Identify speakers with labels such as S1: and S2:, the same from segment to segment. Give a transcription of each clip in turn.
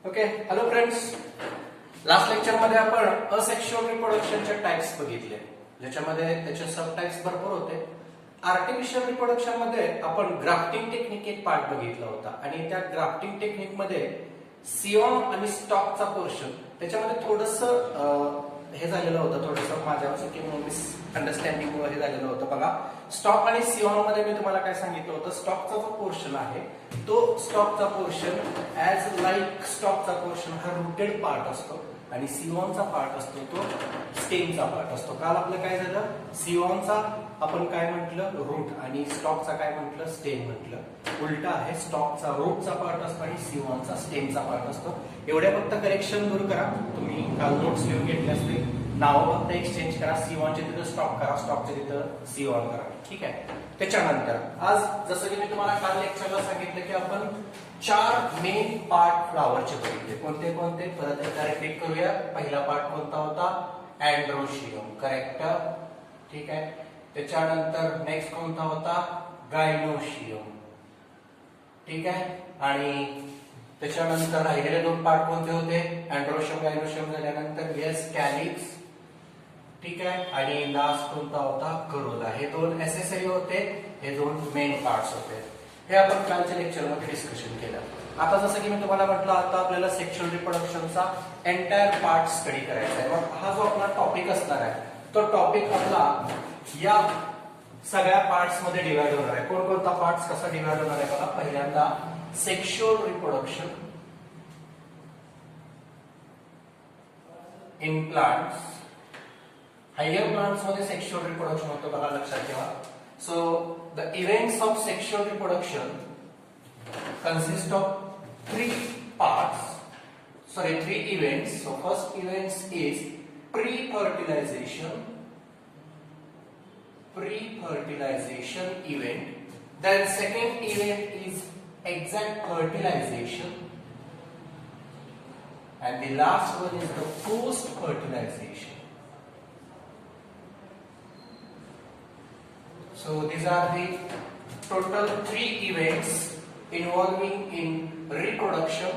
S1: Okay, hello friends. Last lecture मध्ये आपण asexual रिप्रोडक्शनचे types बघितले, ज्याच्यामध्ये त्याचे सब टाइप्स भरपूर होते. आर्टिफिशियल रिप्रोडक्शन मध्ये आपण ग्राफ्टिंग टेक्निक एक पार्ट बघितला होता आणि त्या ग्राफ्टिंग टेक्निक मध्ये सिओन आणि स्टॉकचा पोर्शन त्याच्यामध्ये थोडंसं हे झालेलं होतं, थोडंसं माझ्या मिस अंडरस्टँडिंग हे झालेलं होतं. बघा, स्टॉक आणि सिओन मध्ये मी तुम्हाला काय सांगितलं होतं, स्टॉकचा जो पोर्शन आहे तो स्टॉकचा पोर्शन ऍज लाईक स्टॉकचा पोर्शन हा रूटेड पार्ट असतो आणि सिओनचा पार्ट असतो तो स्टेमचा पार्ट असतो. काल आपलं काय झालं, सिओनचा आपण काय म्हटलं रूट आणि स्टॉकचा काय म्हटलं स्टेम म्हटलं. उलटा आहे, स्टॉकचा रूटचा पार्ट असतो आणि सिओनचा स्टेमचा पार्ट असतो. एवढ्या फक्त करेक्शन दूर करा. तुम्ही काल नोट्स लिहून घेतले असते, नाव फक्त एक्सचेंज करा, सिओनच्या तिथं स्टॉक करा, स्टॉकच्या तिथं सिओन करा. ठीक आहे. त्याच्यानंतर आज जसं की मी तुम्हाला काल लेक्चरला सांगितलं की आपण 4 मेन पार्ट फ्लावरचे बघितले. कोणते कोणते परत एकदा रिपीट करूया. पहिला पार्ट कोणता होता, अँड्रोशियम, करेक्ट. ठीक आहे. त्याच्यानंतर नेक्स्ट कोणता होता, गायनोशियम. ठीक आहे. आणि त्याच्यानंतर राहिलेले 2 पार्ट कोणते होते, अँड्रोशियम गायनोशियम झाल्यानंतर येस कॅलिक्स. ठीक आहे. आणि लास्ट कोणता होता, करोला. हे 2 एसेसरी होते, हे 2 मेन पार्ट्स होते. हे आपण कालच्या लेक्चरमध्ये डिस्कशन केलं. आता जसं की मी तुम्हाला म्हटलं, आता आपल्याला सेक्शुअल रिप्रोडक्शनचा एंटायर पार्ट स्टडी करायचा आहे. मग हा जो आपला टॉपिक असणार आहे तो टॉपिक आपला या सगळ्या पार्ट्स मध्ये डिवाइड होणार आहे. कोणकोणता पार्ट्स कसा डिवाइड होणार आहे बघा. पहिल्यांदा sexual reproduction in plants. Higher plants मध्ये सेक्शुअल रिप्रोडक्शन होतं बघा, लक्षात ठेवा. So the events of sexual reproduction consist of 3 parts. Sorry, 3 events. So first event is pre-fertilization. Pre-fertilization event. Then second event is exact fertilization. And the last one is the post-fertilization. So these are the total 3 events involving in reproduction.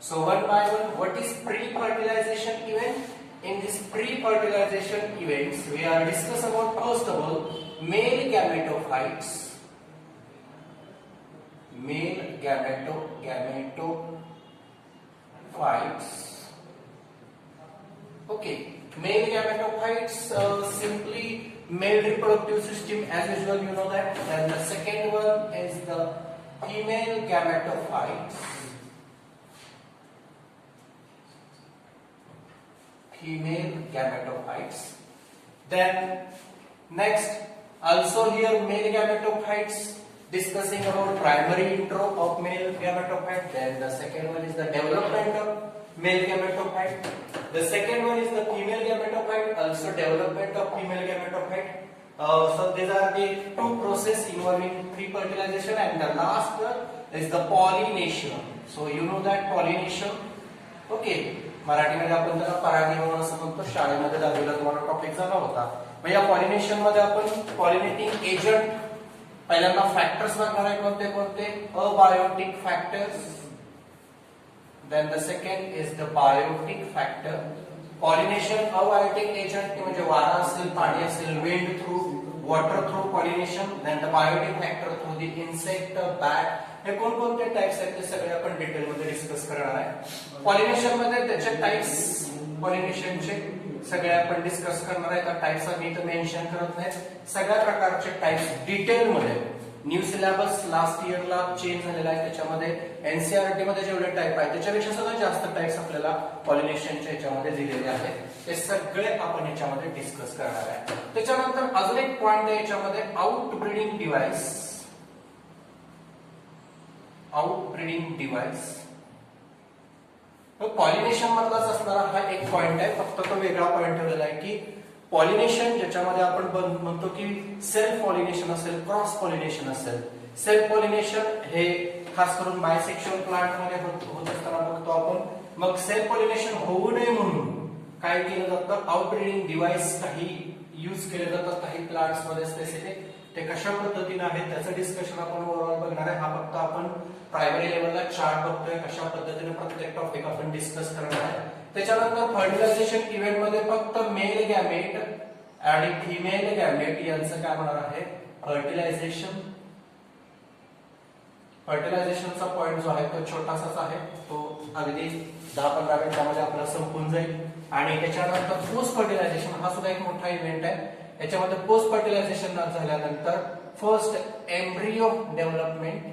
S1: So one by one, what is pre-fertilization event? In this pre-fertilization events, we are discuss about first of all male gametophytes. Male gametophytes. Okay, male gametophytes simply male reproductive system, as usual you know that. Then the second one is the female gametophytes. Female gametophytes. Then next also here male gametophytes, discussing about primary intro of male gametophyte. Then the second one is the development of male gametophyte. The second one is the female gametophyte, also development of female gametophyte. So these are the 2 process involving pre-fertilization, and the last is the pollination. So you know that pollination. Okay, मराठीमध्ये आपण त्याला परागीभवन असं म्हणतो. शाळेमध्ये दहावीला तुम्हाला topic झाला होता. मग या पॉलिनेशन मध्ये आपण पॉलिनेटिंग एजंट पहिल्यांदा फॅक्टर्स बघणार आहे. कोणते कोणते, abiotic factors. Then the second is the biotic factor. Pollination abiotic agent म्हणजे वारा असेल, पाणी असेल, wind through, water through pollination. Then the biotic factor through the insect, bat. हे कोणकोणते टाइप्स आहेत ते सगळे आपण डिटेल मध्ये डिस्कस करणार आहे. पॉलिनेशन मध्ये त्याचे टाइप्स, पॉलिनेशनचे सगळे आपण डिस्कस करणार आहे. त्या टाइप्स आम्ही इथं मेन्शन करत नाही. सगळ्या प्रकारचे टाइप्स डिटेल मध्ये न्यू सिलेबस लास्ट इयरला चेंज झालेला आहे. त्याच्यामध्ये एनसीईआरटी मध्ये जेवढे टाइप आहेत त्याच्यापेक्षा सुद्धा जास्त टाइप्स आपल्याला पॉलिनेशनच्या याच्यामध्ये दिलेले आहेत. ते सगळे आपण याच्यामध्ये डिस्कस करणार आहे. त्याच्यानंतर अजून एक पॉइंट आहे याच्यामध्ये, outbreeding device. Outbreeding device pollination मधलाच असणारा हा एक पॉइंट आहे. फक्त तो वेगळा पॉइंट ठेवलेला आहे की पॉलिनेशन ज्याच्यामध्ये आपण म्हणतो की सेल्फ पॉलिनेशन असेल, क्रॉस पॉलिनेशन असेल. सेल्फ पॉलिनेशन हे खास करून बायसेक्शुअल प्लांट मध्ये होत असताना बघतो आपण. मग सेल्फ पॉलिनेशन होऊ नये म्हणून काय केलं जातं, आउटब्रीडिंग डिव्हाइस काही यूज केले जातात काही प्लांट्स मध्ये स्पेसिफिक. ते कशा पद्धतीने आहेत त्याचं डिस्कशन आपण ओव्हरऑल बघणार आहे. हा फक्त आपण प्रायमरी लेवलला चार्ट बघतोय, कशा पद्धतीने प्रत्येक टॉपिक आपण डिस्कस करणार आहे. त्याच्यानंतर फर्टिलायझेशन इव्हेंट मध्ये फक्त मेल गॅमेट आणि फिमेल गॅमेट यांचं काय होणार आहे फर्टिलायझेशन. फर्टिलायझेशनचा पॉइंट जो आहे तो छोटासाच आहे, तो अगदी 10-15 मिनिटांमध्ये आपला संपून जाईल. आणि त्याच्यानंतर पोस्ट फर्टिलायझेशन हा सुद्धा एक मोठा इव्हेंट आहे. याच्यामध्ये पोस्ट फर्टिलायझेशन झाल्यानंतर first embryo development,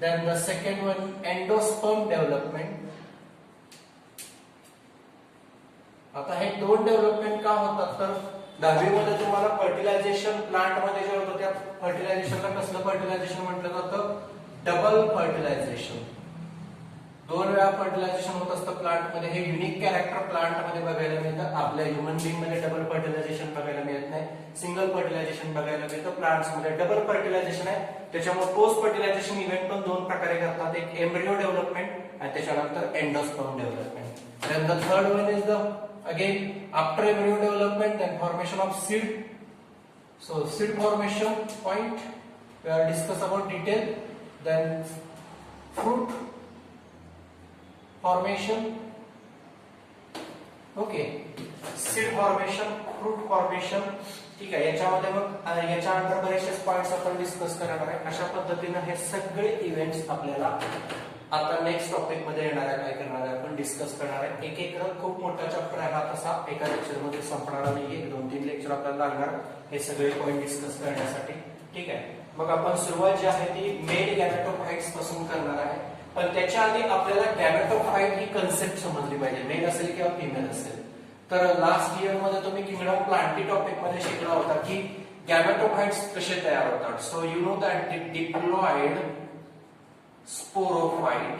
S1: then the second one endosperm development. आता हे दोन डेव्हलपमेंट का होतात तर 10वी मध्ये तुम्हाला फर्टिलायझेशन प्लांट मध्ये जे होतं त्या फर्टिलायझेशनला कसलं फर्टिलायझेशन म्हटलं जातं डबल फर्टिलायझेशन. 2 वेळा फर्टिलायझेशन होत असतं प्लांट मध्ये. हे युनिक कॅरेक्टर प्लांट मध्ये बघायला मिळतं. आपल्या ह्युमन बीइंग मध्ये डबल फर्टिलायझेशन बघायला मिळत नाही, सिंगल फर्टिलायझेशन बघायला मिळतं. प्लांट्स मध्ये डबल फर्टिलायझेशन आहे. त्याच्यामुळे पोस्ट फर्टिलायझेशन इव्हेंट पण 2 प्रकारे करतात, एक एम्ब्रियो डेव्हलपमेंट आणि त्याच्यानंतर endosperm development. Then the third one is the again after embryo development then formation of seed. So seed formation point we are discuss about detail. Then fruit formation, okay, seed formation, fruit formation, ठीक आहे. याच्यामध्ये मग याच्या under बरेचसे points आपण discuss करणार आहे. अशा पद्धतीने हे सगळे इव्हेंट्स आपल्याला आता नेक्स्ट टॉपिक मध्ये येणार आहे, काय करणार आहे आपण डिस्कस करणार आहे. एक एक खूप मोठा चॅप्टर आहे हा, तसा एका लेक्चर मध्ये संपणार नाहीये. 2-3 लेक्चर आपल्याला लागणार हे सगळे पॉइंट डिस्कस करण्यासाठी, ठीक आहे. मग आपण सुरुवात जी आहे ती मेल गॅमेटोफाइट्स पासून करणार आहे. पण त्याच्या आधी आपल्याला गॅमेटोफाइट ही कन्सेप्ट समजली पाहिजे, मेल असेल किंवा फिमेल असेल. तर लास्ट इयर मध्ये तुम्ही किंगडम प्लांटी टॉपिक मध्ये शिकला होता की गॅमेटोफाइट्स कसे तयार होतात. So you know that the diploid sporophyte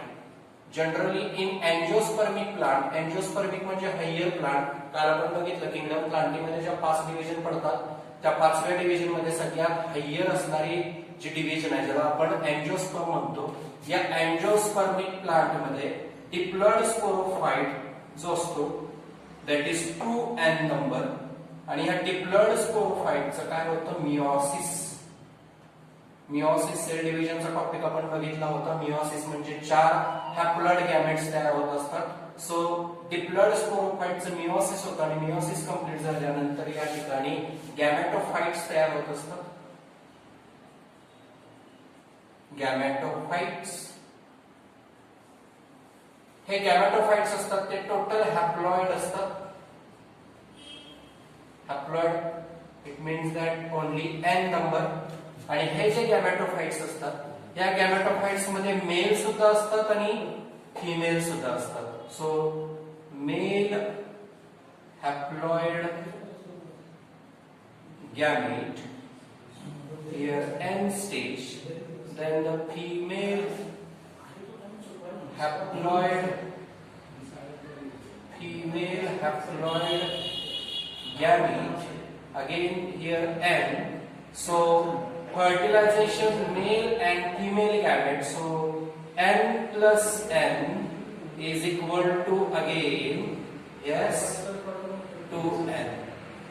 S1: generally in angiospermic plant, angiospermic म्हणजे हायर प्लांट. काल आपण बघितलं किंगडम प्लांटी मध्ये ज्या 5 डिव्हिजन पडतात त्या 5व्या डिव्हिजन मध्ये सगळ्यात हायर असणारी जी डिव्हिजन आहे ज्याला आपण एंजियोस्पर्म म्हणतो, या एंजियोस्पर्मिक प्लांट मध्ये डिप्लॉइड स्पोरोफाइट जो असतो that is 2n नंबर. आणि ह्या डिप्लॉइड स्पोरोफाइटचं काय होतं मियोसिस. मियोसिस सेल डिव्हिजनचा टॉपिक आपण बघितला होता. मियोसिस म्हणजे 4 हॅप्लॉइड गॅमेट्स तयार होत असतात. सो डिप्लॉइड स्पोरोफाइटचं मियोसिस होतं आणि मियोसिस कंप्लीट झाल्यानंतर या ठिकाणी गॅमेटोफाइट्स तयार होत असतात. गॅमेटोफाइट्स हे गॅमेटोफाइट्स असतात ते टोटल हॅप्लॉइड असतात. Haploid it means that only n number. आणि हे जे गॅमेटोफाइट्स असतात या गॅमेटोफाइट्स मध्ये मेल सुद्धा असतात आणि फिमेल सुद्धा असतात. So male haploid gamete here n stage, then the female haploid gamete again here n. So fertilization male and female gamete, so n plus n is equal to again yes 2n.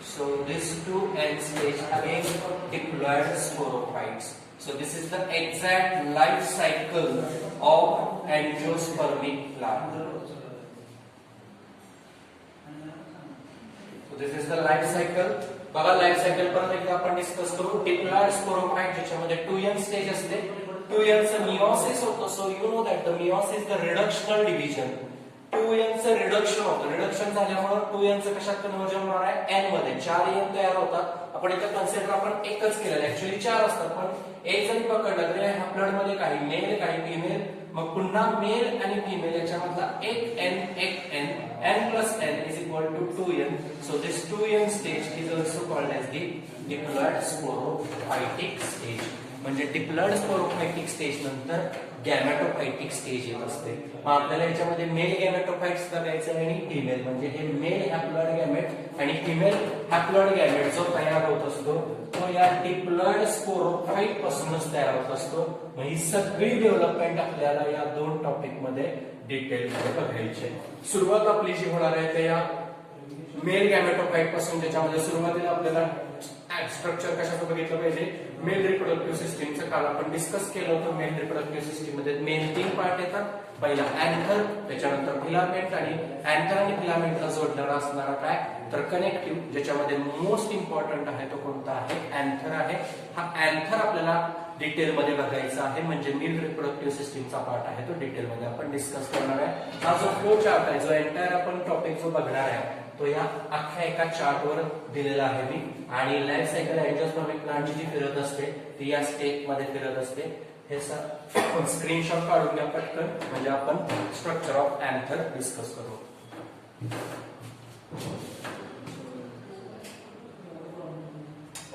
S1: So this 2n stage again diploid sporophytes. So this is the exact life cycle of angiospermic plant. So this is the life cycle. बघा life cycle परत एकदा आपण discuss करू. Diploid sporophyte ज्याच्यामध्ये 2n stage असते, 2n चं meiosis होतं. So you know that the meiosis the reductional division. 2n चं रिडक्शन होतं. रिडक्शन झाल्यामुळे 2n चं कशात कन्वर्जन होणार आहे n मध्ये. 4n तयार होतात. आपण इथे कन्सिडर आपण एकच केलेलं, ऍक्च्युअली 4 असतात पण एक जरी पकडलं तरी ह्या ब्लड मध्ये काही मेल काही फिमेल, मग पुन्हा मेल आणि फिमेल याच्यामधला एक n n plus n is equal to 2n. So this 2n stage is also called as the diploid sporophytic stage. म्हणजे डिप्लॉइड स्पोरोफायटिक स्टेज नंतर गॅमेटोफायटिक स्टेज येत असते. मग आपल्याला याच्यामध्ये मेल गॅमेटोफाइट्स बघायचं आणि फिमेल, म्हणजे हे मेल हॅप्लॉइड गॅमेट आणि फिमेल हॅप्लॉइड गॅमेट जो तयार होत असतो तो या डिप्लॉइड स्पोरोफाइट पासूनच तयार होत असतो. मग ही सगळी डेव्हलपमेंट आपल्याला या 2 टॉपिक मध्ये डिटेल मध्ये बघायची. सुरुवात आपली जी होणार आहे ते या मेल गॅमेटोफाइट पासून, ज्याच्यामध्ये सुरुवातीला आपल्याला स्ट्रक्चर कशाचं बघितलं पाहिजे, मेल रिप्रोडक्टिव्ह सिस्टीमचं काल आपण डिस्कस केलं होतं. मेल रिप्रोडक्टिव्ह सिस्टीम मध्ये मेन 3 पार्ट येतात. पहिला अँथर, त्याच्यानंतर फिलामेंट, आणि अँथर आणि फिलामेंटला जोडणारा असणारा काय तर कनेक्टिव्ह, ज्याच्यामध्ये मोस्ट इम्पॉर्टंट आहे तो कोणता आहे, अँथर आहे. हा अँथर आपल्याला डिटेल मध्ये बघायचा आहे, म्हणजे मेल रिप्रोडक्टिव्ह सिस्टीमचा पार्ट आहे तो डिटेल मध्ये आपण डिस्कस करणार आहे. हा जो फ्लो चार्ट आहे, जो एंटायर आपण टॉपिक जो बघणार आहे तो या अख्ख्या एका चार्ट वर दिलेला आहे मी. आणि लाईफ सायकल एंजियोस्पर्मिक प्लांटची जी फिरत असते ती या स्टेप मध्ये फिरत असते. हे स्क्रीनशॉट काढून घ्या पटकन, म्हणजे आपण स्ट्रक्चर ऑफ अँथर डिस्कस करू.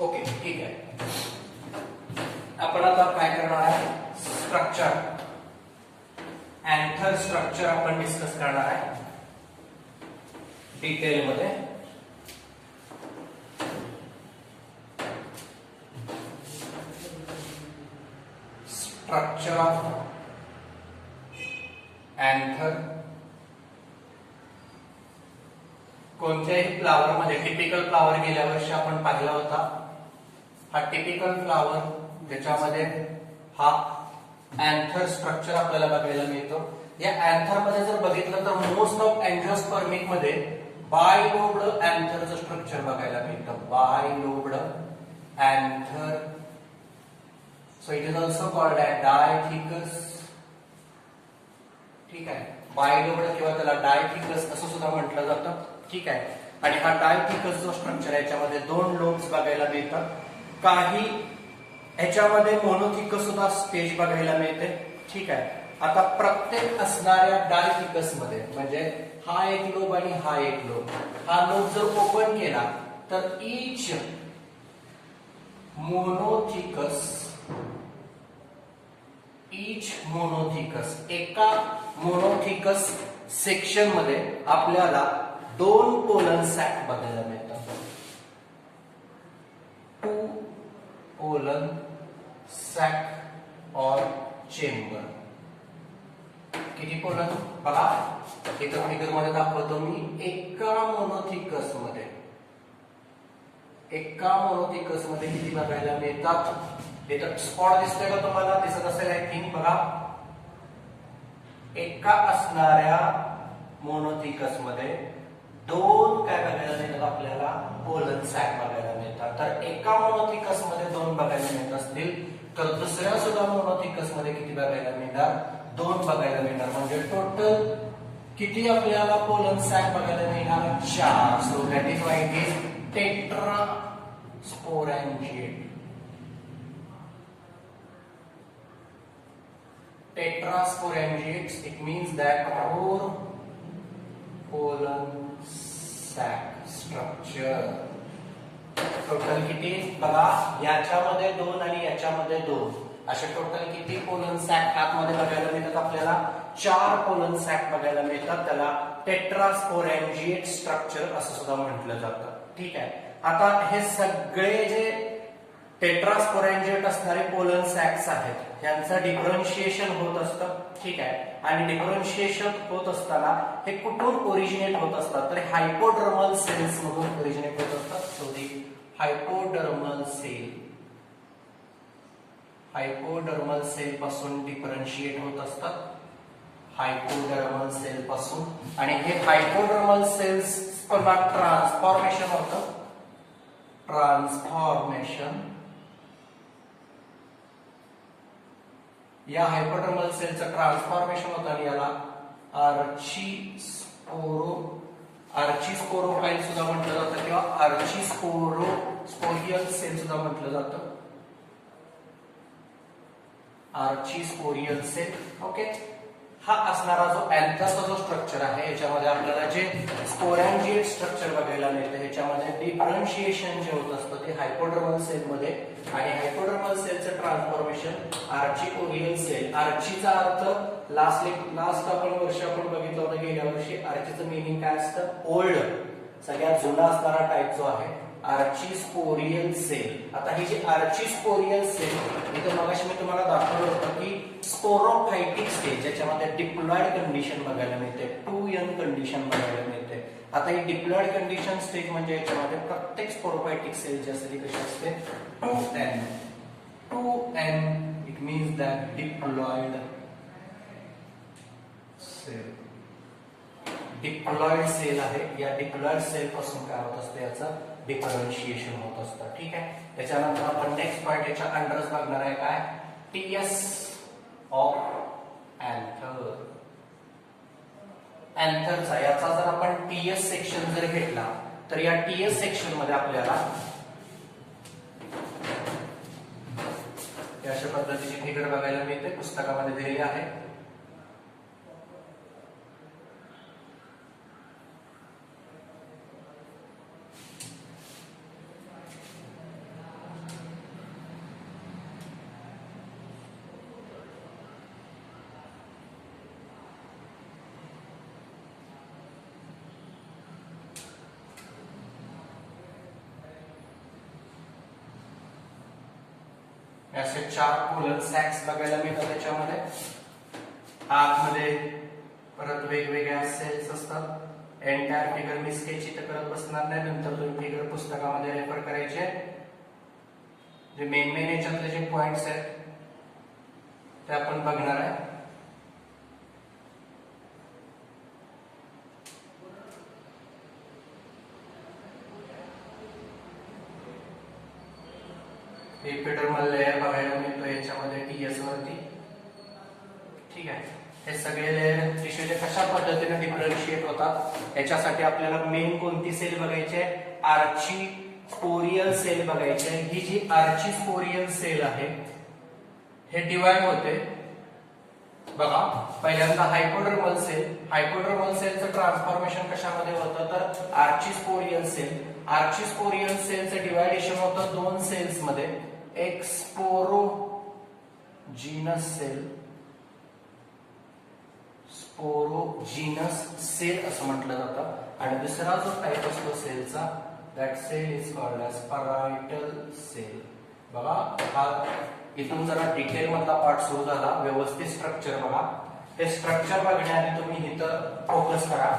S1: ओके, ठीक आहे. आपण आता काय करणार आहे, स्ट्रक्चर, अँथर स्ट्रक्चर आपण डिस्कस करणार आहे डिटेल मध्ये. Structure of anther. कोणत्याही फ्लावर मध्ये, टिपिकल फ्लावर गेल्या वर्षी आपण पाहिला होता. हा टिपिकल फ्लावर, ज्याच्यामध्ये हा अँथर स्ट्रक्चर आपल्याला बघायला मिळतो. या अँथर मध्ये जर बघितलं तर मोस्ट ऑफ एंजियोस्पर्मिक मध्ये बायलोब्ड अँथरचं स्ट्रक्चर बघायला मिळतं. Bilobed anther, so it is also called as dithecous. ठीक आहे, बायलोब्ड किंवा त्याला डायथिकस असं सुद्धा म्हटलं जातं. ठीक आहे, आणि हा डायथिकस जो स्ट्रक्चर आहे याच्यामध्ये 2 लोब्स बघायला मिळतात. काही ह्याच्यामध्ये मोनोथिकस सुद्धा स्टेज बघायला मिळते. ठीक आहे, आता प्रत्येक असणाऱ्या डायथिकस मध्ये, म्हणजे हा एक लोब आणि हा एक लोब, हा लोब जर ओपन केला तर ईच मोनोथिकस, एका मोनोथिकस सेक्शन मध्ये आपल्याला 2 पोलन सॅक बघायला मिळतात. 2 पोलन सॅक और चेंबर. किती पोलन बघा, इथं फिगर मध्ये दाखवतो मी. एका मोनोथिकस मध्ये किती बघायला मिळतात. इथं स्पॉट दिसतोय का तुम्हाला, दिसत असेल आय थिंक. बघा, एका असणाऱ्या मोनोथिकस मध्ये 2 काय बघायला मिळतात आपल्याला, पोलन सॅक बघायला मिळतात. तर एका मोनोथिकस मध्ये 2 बघायला मिळत असतील तर दुसऱ्या सुद्धा मोनोथिकस मध्ये किती बघायला मिळणार, 2 बघायला मिळणार. म्हणजे टोटल किती आपल्याला पोलन सॅक बघायला मिळणार, 4. So that is why it is tetrasporangiate. Tetrasporangiates, it means that 4 pollen sac structure. Total किती बघा, याच्यामध्ये 2 आणि याच्यामध्ये 2, असे टोटल किती पोलन सॅक आतमध्ये बघायला मिळतात आपल्याला, 4 पोलन सॅक बघायला मिळतात. त्याला टेट्रास्पोरॅन्जिएट स्ट्रक्चर असं सुद्धा म्हटलं जातं. ठीक आहे, आता हे सगळे जे टेट्रास्पोरॅन्जिएट असणारे पोलन सॅक्स आहेत यांचं डिफरन्शिएशन होत असतं. ठीक आहे, आणि डिफरन्शिएशन होत असताना हे कुठून ओरिजिनेट होत असतात तर हायपोडर्मल सेल्स मधून ओरिजिनेट होत असतात. सो दी हायपोडर्मल सेल पासून डिफरन्शिएट होत असतात. हायपोडर्मल सेल पासून, आणि हे हायपोडर्मल सेल्स ट्रान्सफॉर्मेशन होतं. या हायपोडर्मल सेलचं ट्रान्सफॉर्मेशन होतं आणि याला आर्चिस्पोरोफाइल सुद्धा म्हटलं जातं किंवा आर्चिस्पोरियल सेल सुद्धा म्हटलं जातं. आर्चिस्पोरियल सेल. ओके, हा असणारा जो अँथरचा जो स्ट्रक्चर आहे याच्यामध्ये आपल्याला जे स्पोरॅन्जिएट स्ट्रक्चर बघायला मिळतं, ह्याच्यामध्ये डिफरन्शिएशन जे होत असतं ते हायपोडर्मल सेल मध्ये, आणि हायपोडर्मल सेलचं ट्रान्सफॉर्मेशन आर्चिओरियल सेल. आर्चीचा अर्थ लास्ट आपण बघितलं होतं गेल्या वर्षी. आर्चीचं मिनिंग काय असतं, ओल्ड, सगळ्यात जुना असणारा टाइप जो आहे आर्चिस्पोरियल सेल. आता ही जी आर्चिस्पोरियल सेल, इथं मगाशी मी तुम्हाला दाखवलं होतं की स्पोरोफायटिक स्टेज, ज्याच्यामध्ये डिप्लॉइड कंडिशन बघायला मिळते, 2n कंडिशन बघायला मिळते. आता ही डिप्लॉइड कंडिशन स्टेज म्हणजे याच्यामध्ये प्रत्येक स्पोरोफायटिक सेल जी असते ती कशी असते, 2n it means that diploid cell. Diploid cell आहे. या डिप्लॉइड सेल पासून काय होत असतं, याचं डिफरन्शिएशन होत असतं. ठीक आहे. त्याच्यानंतर आपण नेक्स्ट पॉइंट याच्या अंडरच बघणार आहे, काय, टीएस ऑफ अँथर. अँथरचा याचा जर आपण टीएस सेक्शन जर घेतला तर या टीएस सेक्शन मध्ये आपल्याला अशा पद्धतीची फिगर बघायला मिळते, पुस्तकामध्ये दिलेली आहे. असे 4 पोलर सॅक्स बघायला मिळतात. त्याच्यामध्ये आतमध्ये परत वेगवेगळ्या सेल्स असतात. एंटायर फिगर मी स्केच इथं करत बसणार नाही, नंतर तुम्ही फिगर पुस्तकामध्ये रेफर करायचे. जे मेन याच्यातले जे पॉइंट्स आहेत ते आपण बघणार आहे. एपिडर्मल लेयर बघायला मिळतो याच्यामध्ये टीएस वरती. ठीक आहे. हे सगळे लेयर टिश्यूचे कशा पद्धतीने डिफरन्शिएट होतात याच्यासाठी आपल्याला मेन कोणती सेल बघायची आहे, आर्ची स्पोरियल सेल बघायची आहे. ही जी आर्ची स्पोरियल सेल आहे हे डिवाइड होते बघा. पहिल्यांदा हायपोडर्मल सेल. हायपोडर्मल सेलचं ट्रान्सफॉर्मेशन कशामध्ये होतं तर आर्ची स्पोरियल सेल. आर्ची स्पोरियल सेलचं डिवायडेशन होतं 2 सेल्स मध्ये, एक स्पोरोजीनस सेल, स्पोरोजीनस सेल असं म्हटलं जातं, आणि दुसरा जो टाइप असतो सेलचा that cell is called as parietal cell. बघा हा इथून जरा डिटेल मधला पार्ट सुरू झाला. व्यवस्थित स्ट्रक्चर बघा. हे स्ट्रक्चर बघण्याआधी तुम्ही इथं फोकस करा.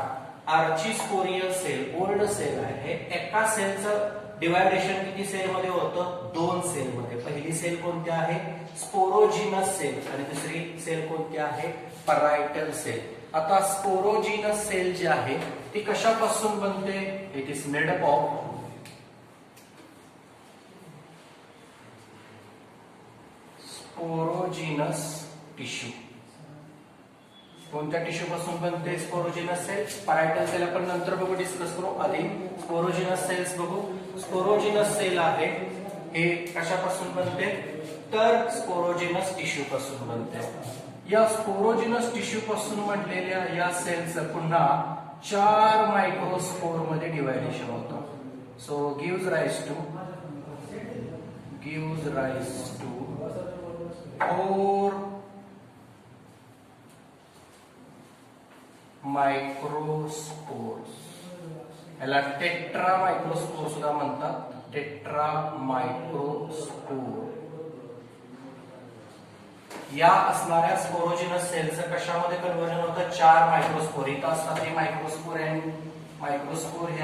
S1: आर्ची स्पोरियल सेल ओल्ड सेल आहे. हे एका सेलचं डिवायडेशन किती सेल मध्ये होतं, 2 सेल मध्ये. पहिली सेल कोणती आहे, स्पोरोजीनस सेल, आणि दुसरी सेल कोणती आहे, परायटल सेल. आता स्पोरोजीनस सेल जी आहे ती कशापासून बनते, it is made up of sporogenous tissue. कोणत्या टिश्यू पासून बनते स्पोरोजीनस सेल, परायटल सेल आपण नंतर बघू, डिस्कस करू. आधी स्पोरोजीनस सेल्स बघू. स्पोरोजीनस सेल आहे हे कशापासून बनते तर स्पोरोजीनस टिश्यू पासून बनते. या स्पोरोजीनस टिश्यू पासून बनलेल्या या सेलचं पुन्हा 4 मायक्रोस्पोर मध्ये डिवायडेशन होतं. So gives rise to 4 microspores. याला टेट्रा मायक्रोस्पोर सुद्धा म्हणतात. Tetra microspore. या असणाऱ्या स्पोरोजीनस सेलचं कशामध्ये कन्व्हर्जन होतं, 4 मायक्रोस्पोर. इथं असतात हे मायक्रोस्पोर अँड मायक्रोस्पोर हे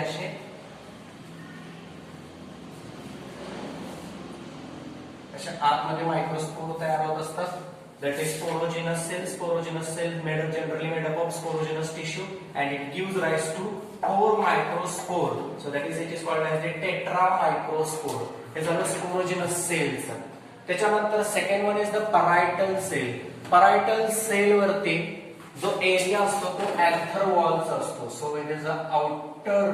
S1: अशा आतमध्ये मायक्रोस्पोर तयार होत असतात. That is sporogenous cell. Sporogenous cell generally made up of sporogenous tissue, and it gives rise to 4 microspore. So that is, it is called as the tetramicrospore. हे झालं sporogenous cells. त्याच्यानंतर second one is the parietal cell. Parietal cell वरती जो area असतो तो anther वॉलचा असतो. So it is the outer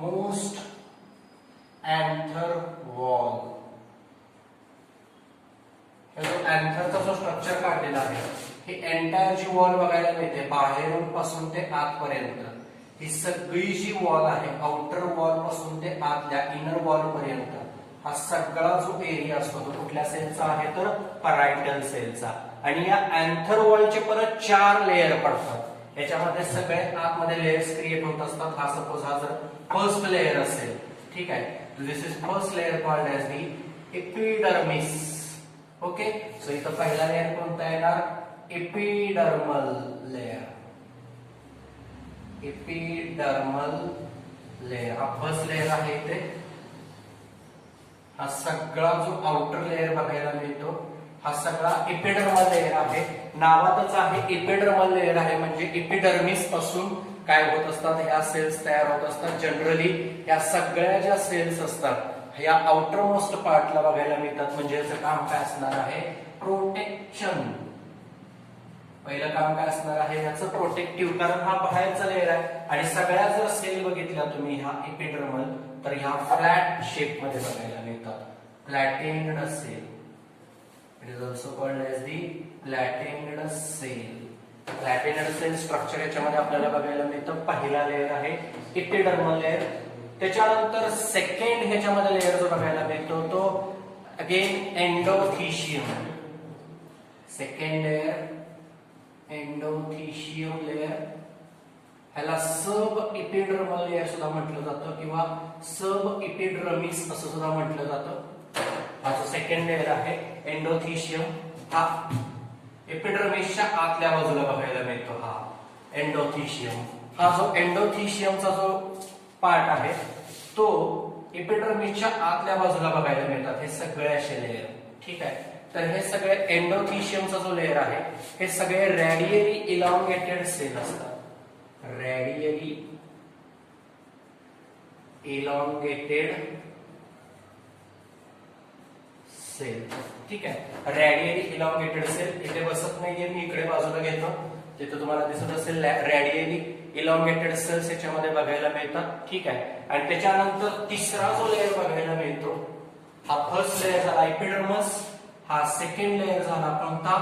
S1: most anther wall. अँथरचा जो स्ट्रक्चर काढलेला आहे ही एंटायर जी वॉल बघायला मिळते बाहेरून पासून ते आतपर्यंत, ही सगळी जी वॉल आहे आउटर वॉल पासून ते आतल्या इनर वॉल पर्यंत हा सगळा जो एरिया असतो तो कुठल्या सेलचा आहे तर परायटल सेलचा. आणि या अँथर वॉलचे परत 4 लेयर पडतात. याच्यामध्ये सगळे आतमध्ये लेयर्स क्रिएट होत असतात. हा सपोज हा जर फर्स्ट लेयर असेल, ठीक आहे, this is first layer called as the epidermis. Okay, so इथं पहिला लेअर कोणता येणार? Epidermal layer. एपिडर्मल लेअर हा फर्स्ट लेअर आहे इथे. हा सगळा जो आउटर लेअर बघायला मिळतो हा सगळा एपिडर्मल लेअर आहे. नावातच आहे एपिडर्मल लेअर आहे, म्हणजे एपिडर्मिस पासून काय होत असतात, ह्या सेल्स तयार होत असतात. जनरली या सगळ्या ज्या सेल्स असतात या आउटर मोस्ट पार्टला बघायला मिळतात. म्हणजे याचं काम काय असणार आहे? प्रोटेक्शन. पहिलं काम काय असणार आहे याचं? प्रोटेक्टिव्ह. कारण हा बाहेरचा लेअर आहे आणि सगळ्या जर सेल बघितल्या तुम्ही ह्या एपिडर्मल तर ह्या फ्लॅट शेप मध्ये बघायला मिळतात. Flattened cell. It is also called as the flattened cell. Flattened cell structure याच्यामध्ये आपल्याला बघायला मिळतं. पहिला लेअर आहे एपिडर्मल लेअर. त्याच्यानंतर सेकंड ह्याच्यामध्ये लेअर जो बघायला मिळतो तो again endothecium. Second layer endothecium layer. ह्याला सब एपिडर्मल लेअर सुद्धा म्हटलं जातं किंवा सब एपिडर्मिस असं सुद्धा म्हटलं जातं. हा जो सेकंड लेअर आहे एंडोथिशियम हा एपिडर्मिसच्या आतल्या बाजूला बघायला मिळतो. हा एंडोथिशियम. हा जो एंडोथिशियमचा जो पार्ट आहे तो एपिडर्मिसच्या आतल्या बाजूला बघायला मिळतात हे सगळे असे लेअर. ठीक आहे, तर हे सगळे एंडोथिशियमचा जो लेअर आहे हे सगळे रॅडियली इलॉंगेटेड सेल असतात. Radially elongated sale. ठीक आहे, रॅडियली इलॉंगेटेड सेल. इथे बसत नाहीये, मी इकडे बाजूला घेतो. तिथे तुम्हाला दिसत असेल रॅडियली इलॉंगेटेड सेल्स याच्यामध्ये बघायला मिळतात. ठीक आहे, आणि त्याच्यानंतर तिसरा जो लेअर बघायला मिळतो हा फर्स्ट लेअर झाला एपिडर्मस. हा सेकंड लेअर झाला कोणता?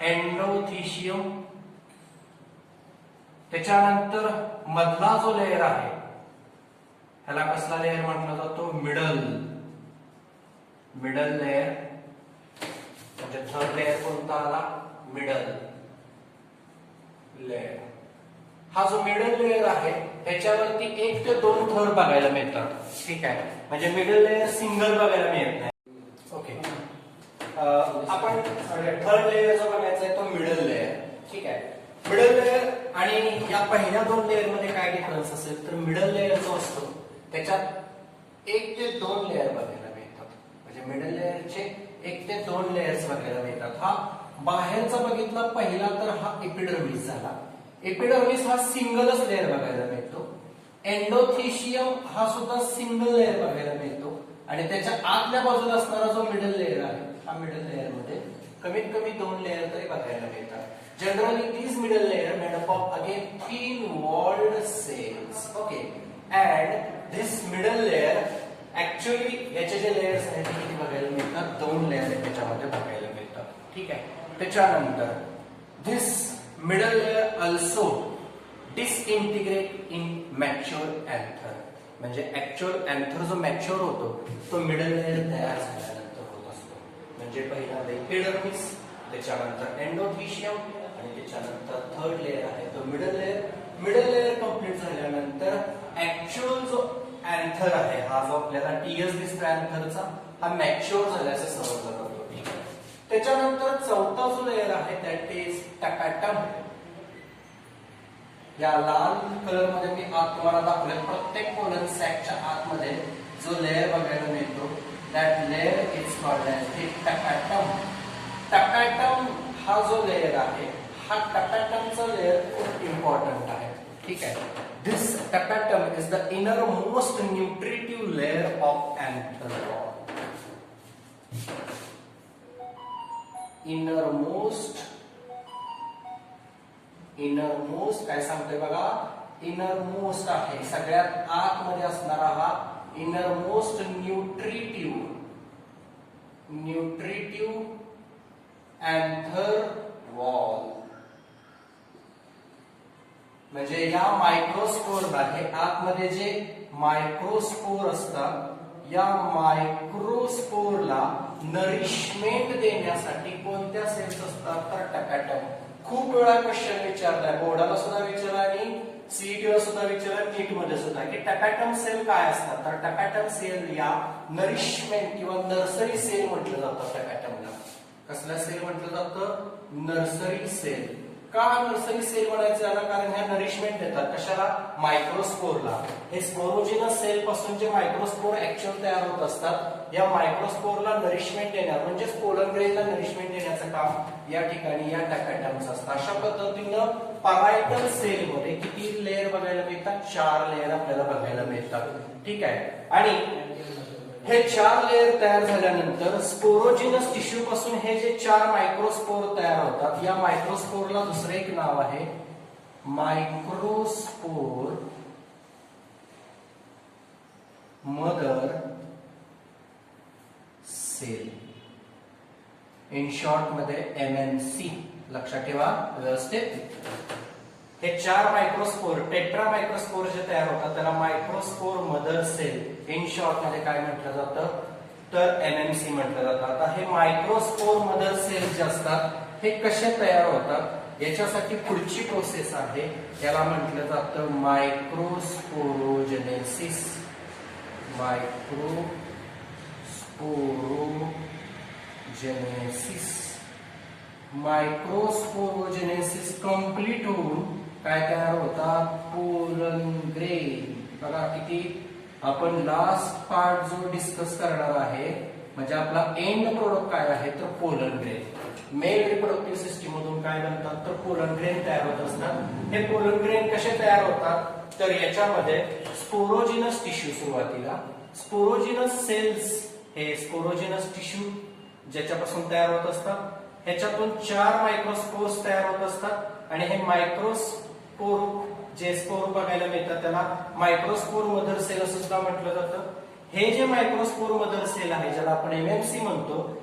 S1: एंडोथिशियम. त्याच्यानंतर मधला जो लेअर आहे ह्याला कसला लेअर म्हटला जातो? मिडल. Middle layer. म्हणजे थर्ड लेअर कोणता आला? Middle layer. हा जो मिडल लेअर आहे त्याच्यावरती 1 ते 2 थर बघायला मिळतात. ठीक आहे, म्हणजे मिडल लेअर सिंगल बघायला मिळत नाही. ओके, आपण थर्ड लेअर जो बघायचा आहे तो मिडल लेअर. ठीक आहे, मिडल लेअर आणि या पहिल्या 2 लेअर मध्ये काय डिफरन्स असेल तर मिडल लेअर जो असतो त्याच्यात 1 ते 2 लेअर बघायला मिळतात. म्हणजे मिडल लेअरचे 1 ते 2 लेअर्स बघायला मिळतात. हा बाहेरचा बघितला पहिला तर हा एपिडर्मिस झाला. एपिडर्मिस हा सिंगलच लेअर बघायला मिळतो. एंडोथिशियम हा सुद्धा सिंगल लेअर बघायला मिळतो आणि त्याच्या आतल्या बाजूला असणारा जो मिडल लेअर आहे हा मिडल लेअर मध्ये कमीत कमी 2 लेअर तरी बघायला मिळतात. Generally, these middle layer made up of again thin-walled cells. Okay, and this middle layer actually याचे जे layers आहेत ते किती बघायला मिळतात? 2 लेअर त्याच्यामध्ये बघायला मिळतात. ठीक आहे, त्याच्यानंतर this middle layer also disintegrate in mature anther. म्हणजे actual anther जो mature होतो तो middle layer तयार झाल्यानंतर होत असतो. म्हणजे पहिला एपिडर्मिस, त्याच्यानंतर एंडोथिशियम आणि त्याच्यानंतर थर्ड लेअर आहे तो middle layer. Middle layer complete झाल्यानंतर ऍक्च्युअल जो अँथर आहे हा जो आपल्याला टीएस दिसतो अँथरचा हा मॅच्युअर झाल्याचं समजलं जातो. ठीक आहे, त्याच्यानंतर चौथा जो लेअर आहे दॅट इज टॅपॅटम. या लाल कलर मध्ये मी आत तुम्हाला दाखवले प्रत्येक पोलन सॅकच्या आतमध्ये जो लेअर बघायला मिळतो that layer is called as tapetum. Tapetum हा जो लेअर आहे हा टॅपॅटमचा लेअर खूप इम्पॉर्टंट आहे. ठीक आहे, this tapetum is the inner most nutritive layer of anther wall. Inner most काय सांगतोय बघा? इनर मोस्ट आहे सगळ्यात आतमध्ये असणारा हा inner most nutritive anther wall. म्हणजे या मायक्रोस्पोरला हे आतमध्ये जे मायक्रोस्पोर असतात या मायक्रोस्पोरला नरिशमेंट देण्यासाठी कोणत्या सेल्स असतात तर टॅपॅटम. खूप वेळा क्वेश्चन विचारलाय, बोर्डाला सुद्धा विचारला आणि सीईटीला सुद्धा विचारला, नीट मध्ये सुद्धा, की टॅपॅटम सेल काय असतात तर टॅपॅटम सेल या नरिशमेंट किंवा नर्सरी सेल म्हटलं जातं टॅपॅटमला. कसला सेल म्हटलं जातं? Nursery cell. का नर्सरी सेल म्हणायचं याला? कारण ह्या नरिशमेंट देतात कशाला? मायक्रोस्पोरला. हे स्पोरोजिनस सेल पासून जे मायक्रोस्पोर ऍक्च्युअल तयार होत असतात, या मायक्रोस्पोरला नरिशमेंट देणार म्हणजे पोलन ग्रेनला नरिशमेंट देण्याचं काम या ठिकाणी या टॅकॅटम्स असतात. अशा पद्धतीनं परायटल सेल मध्ये किती लेयर बघायला मिळतात? 4 लेयर आपल्याला बघायला मिळतात. ठीक आहे. आणि हे 4 लेयर तयार झाल्यानंतर स्पोरोजिनस टिश्यू पासून हे जे 4 मायक्रोस्पोर तयार होतात, या मायक्रोस्पोरला दुसरं एक नाव आहे microspore mother cell. In short मध्ये MMC. लक्षात ठेवा व्यवस्थित. हे 4 मायक्रोस्पोर, टेट्रा मायक्रोस्पोर जे तयार होतात त्याला microspore mother cell in short मध्ये काय म्हटलं जातं? तर MMC म्हटलं जातं. आता हे मायक्रोस्पोर मदर सेल जे असतात हे कसे तयार होतात याच्यासाठी पुढची प्रोसेस आहे, याला म्हटलं जातं मायक्रोस्पोरोजेनेसिस. मायक्रोस्पोरोजेनेसिस. मायक्रोस्पोरोजेनेसिस कंप्लीट होऊन काय तयार होतात? Pollen grain. बघा किती आपण लास्ट पार्ट जो डिस्कस करणार आहे म्हणजे आपला एंड प्रोडक्ट काय आहे तर pollen grain. Male reproductive system मधून काय बनतात तर पोलन ग्रेन तयार होत असतात. हे पोलन ग्रेन कसे तयार होतात तर याच्यामध्ये स्पोरोजिनस टिश्यू, सुरुवातीला स्पोरोजिनस सेल्स, हे स्पोरोजिनस टिश्यू ज्याच्यापासून तयार होत असतात, ह्याच्यातून 4 मायक्रोस्पोर्स तयार होत असतात. आणि हे मायक्रोस्पोर जे स्पोर बघायला मिळतात त्याला मायक्रोस्पोर मदर सेल असं सुद्धा म्हटलं जातं. हे जे मायक्रोस्पोर मदर सेल आहे ज्याला आपण MMC म्हणतो,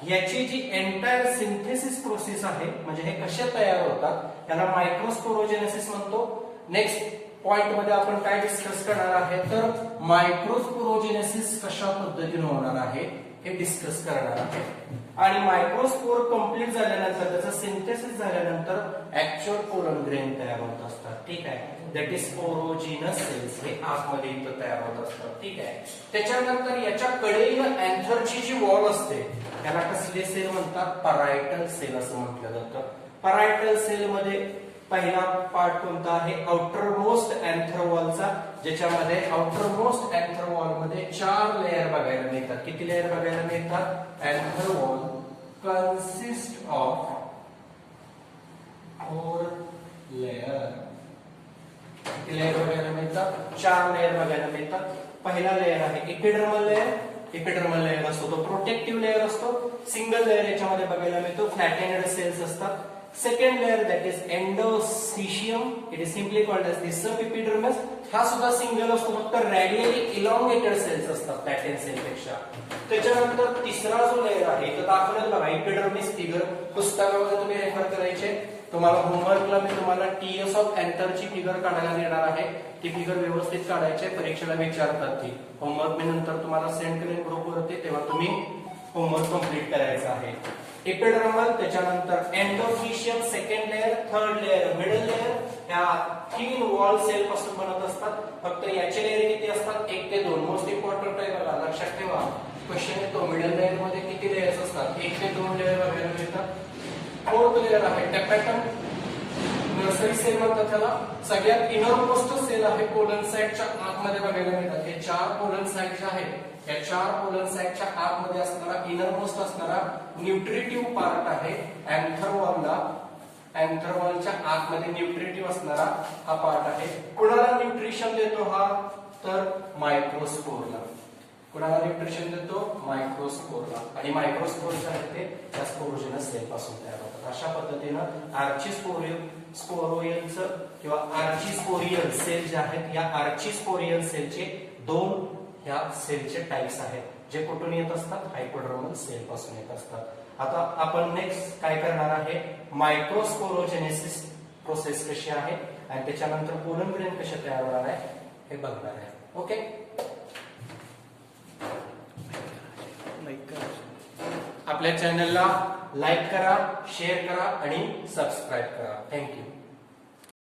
S1: याची जी एंटायर सिंथेसिस प्रोसेस आहे म्हणजे हे कसे तयार होतात त्याला मायक्रोस्पोरोजेनेसिस म्हणतो. नेक्स्ट पॉइंट मध्ये आपण काय डिस्कस करणार आहे तर मायक्रोस्पोरोजेनेसिस कशा पद्धतीने होणार आहे हे डिस्कस करणार आहे. आणि मायक्रोस्पोर कंप्लीट झाल्यानंतर त्याचं सिंथेसिस झाल्यानंतर ऍक्च्युअल पोलन ग्रेन तयार होत असतात. ठीक आहे. That is sporogenous cells. हे आतमध्ये इथं तयार होत असतात. ठीक आहे. त्याच्यानंतर याच्या कडेला अँथरची जी वॉल असते त्याला कसले सेल म्हणतात? परायटल सेल असं म्हटलं जातं. परायटल सेल मध्ये पहिला पार्ट कोणता आहे? आउटर मोस्ट अँथर वॉलचा, ज्याच्यामध्ये आउटर मोस्ट अँथर वॉल मध्ये 4 लेयर बघायला मिळतात. किती लेयर बघायला मिळतात? Anther wall consist of 4 layer. किती लेयर बघायला मिळतात? 4 लेयर बघायला मिळतात. पहिला लेयर आहे इपिडर्मल लेयर. इपिडर्मल लेयर असतो तो प्रोटेक्टिव्ह लेयर असतो. सिंगल लेयर याच्यामध्ये बघायला मिळतो. फ्लॅटेंड सेल्स असतात. Second layer that is endothecium, it is simply called as the subepidermis. हा सुद्धा सिंगल असतो, फक्त रॅडियली इलॉंगेटेड सेल्स असतात पॅटर्न सेल पेक्षा. त्याच्यानंतर तिसरा जो लेयर आहे तो दाखवण्यात बघा इपिडर्मिस फिगर पुस्तकामध्ये तुम्ही रेफर करायचे. तुम्हाला होमवर्कला मी तुम्हाला TS ऑफ एंथरची फिगर काढायला देणार आहे. ती फिगर व्यवस्थित काढायची, परीक्षेला विचारतात ती. होमवर्क मी नंतर तुम्हाला सेंड करेन ग्रुपवरती, तेव्हा तुम्ही होमवर्क कंप्लीट करायचा आहे. इपिडर्मल, त्याच्यानंतर endothecium second layer, third layer middle layer, ह्या 3 वॉल सेल पासून बनत असतात. फक्त याचे लेयर किती असतात? 1 ते 2. मोस्ट इम्पॉर्टंट आहे बघा, लक्षात ठेवा. क्वेश्चन येतो मिडल लेयर मध्ये किती लेयर्स असतात? 1 ते 2 लेयर बघायला मिळतात. फोर्थ लेयर आहे टॅपेटम. नर्सरी सेल म्हणतात त्याला. सगळ्यात इनर मोस्ट सेल आहे पोलन साइटच्या आतमध्ये बघायला मिळतात. हे 4 पोलन साइट जे आहेत या 4 पोलन साइटच्या आतमध्ये असणारा इनर मोस्ट असणारा न्यूट्रिटिव्ह पार्ट आहे अँथर वॉलला. अँथर वॉलच्या आतमध्ये न्यूट्रिटिव्ह असणारा हा पार्ट आहे. कुणाला न्यूट्रिशन देतो हा? तर मायक्रोस्पोरला. कुणाला न्यूट्रिशन देतो? मायक्रोस्पोरला. आणि मायक्रोस्पोर जे आहेत ते त्या स्पोरोजिनस सेल पासून तयार होतात. अशा पद्धतीनं आर्चिस्पोरियलचं किंवा आर्चिस्पोरियल सेल जे आहेत या आर्चिस्पोरियल सेलचे 2 ह्या सेलचे टाइप्स आहेत जे कुठून येत असतात? हायपोडर्मल सेल पासून येत असतात. आता आपण नेक्स्ट काय करणार आहे? मायक्रोस्पोरोजेनेसिस प्रोसेस कशी आहे आणि त्याच्यानंतर पोलन ग्रेन कसे तयार होणार आहे हे बघणार आहे. ओके. आपल्या चॅनलला लाईक करा, शेअर करा आणि सबस्क्राईब करा. थँक्यू.